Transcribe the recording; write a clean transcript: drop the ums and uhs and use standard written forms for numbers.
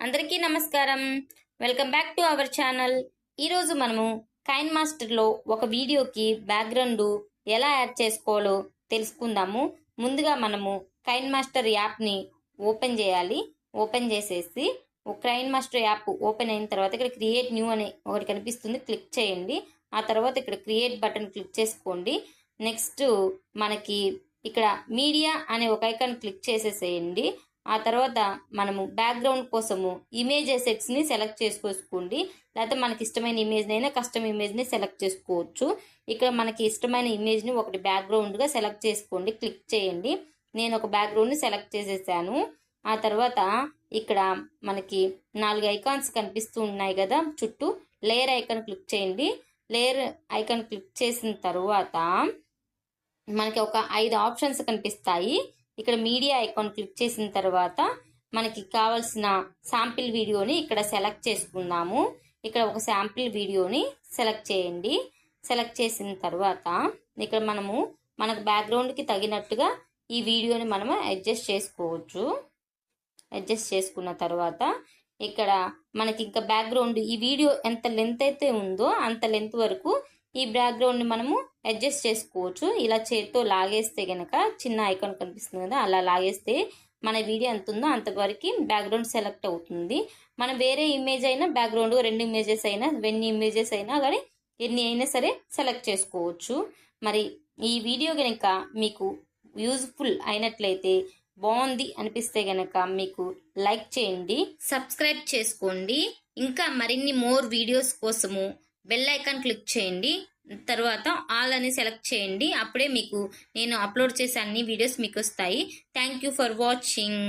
అందరికీ నమస్కారం. Welcome back to our channel. ఈరోజు మనము కైన్ మాస్టర్లో ఒక వీడియోకి బ్యాక్గ్రౌండ్ ఎలా యాడ్ చేసుకోవాలో తెలుసుకుందాము. ముందుగా మనము కైన్ మాస్టర్ యాప్ని ఓపెన్ చేయాలి. ఓపెన్ చేసేసి కైన్ మాస్టర్ యాప్ ఓపెన్ అయిన తర్వాత ఇక్కడ క్రియేట్ న్యూ అనే ఒకటి కనిపిస్తుంది, క్లిక్ చేయండి. ఆ తర్వాత ఇక్కడ క్రియేట్ బటన్ క్లిక్ చేసుకోండి. నెక్స్ట్ మనకి ఇక్కడ మీడియా అనే ఒక ఐకాన్ క్లిక్ చేసేసేయండి. ఆ తర్వాత మనము బ్యాక్గ్రౌండ్ కోసము ఇమేజ్ ఎసెట్స్ని సెలెక్ట్ చేసుకోండి. లేకపోతే మనకి ఇష్టమైన ఇమేజ్నైనా కస్టమ్ ఇమేజ్ని సెలెక్ట్ చేసుకోవచ్చు. ఇక్కడ మనకి ఇష్టమైన ఇమేజ్ని ఒకటి బ్యాక్గ్రౌండ్గా సెలెక్ట్ చేసుకోండి, క్లిక్ చేయండి. నేను ఒక బ్యాక్గ్రౌండ్ని సెలెక్ట్ చేసేసాను. ఆ తర్వాత ఇక్కడ మనకి 4 ఐకాన్స్ కనిపిస్తూ ఉన్నాయి కదా చుట్టూ. లేయర్ ఐకాన్ క్లిక్ చేయండి. లేయర్ ఐకాన్ క్లిక్ చేసిన తర్వాత మనకి ఒక 5 ఆప్షన్స్ కనిపిస్తాయి. ఇక్కడ మీడియా ఐకాన్ క్లిక్ చేసిన తర్వాత మనకి కావాల్సిన శాంపిల్ వీడియోని ఇక్కడ సెలెక్ట్ చేసుకుందాము. ఇక్కడ ఒక శాంపిల్ వీడియోని సెలెక్ట్ చేయండి. సెలెక్ట్ చేసిన తర్వాత ఇక్కడ మనకు బ్యాక్గ్రౌండ్కి తగినట్టుగా ఈ వీడియోని మనము అడ్జస్ట్ చేసుకోవచ్చు. అడ్జస్ట్ చేసుకున్న తర్వాత ఇక్కడ మనకి ఇంకా బ్యాక్గ్రౌండ్ ఈ వీడియో ఎంత లెంత్ అయితే ఉందో అంత లెంత్ వరకు ఈ బ్యాక్గ్రౌండ్ని మనము అడ్జస్ట్ చేసుకోవచ్చు. ఇలా చేతితో లాగేస్తే కనుక చిన్న ఐకాన్ కనిపిస్తుంది కదా, అలా లాగేస్తే మన వీడియో ఎంత ఉందో అంతవరకు బ్యాక్గ్రౌండ్ సెలెక్ట్ అవుతుంది. మనం వేరే ఇమేజ్ అయినా బ్యాక్గ్రౌండ్ 2 ఇమేజెస్ అయినా 2 ఇమేజెస్ అయినా కానీ ఎన్ని అయినా సరే సెలెక్ట్ చేసుకోవచ్చు. మరి ఈ వీడియో కనుక మీకు యూజ్ఫుల్ అయినట్లయితే, బాగుంది అనిపిస్తే గనక మీకు లైక్ చేయండి, సబ్స్క్రైబ్ చేసుకోండి. ఇంకా మరిన్ని మోర్ వీడియోస్ కోసము బెల్ ఐకాన్ క్లిక్ చేయండి. తర్వాత ఆల్ అని సెలెక్ట్ చేయండి. అప్పుడే మీకు నేను అప్లోడ్ చేసే అన్ని వీడియోస్ మీకు వస్తాయి. Thank you for watching.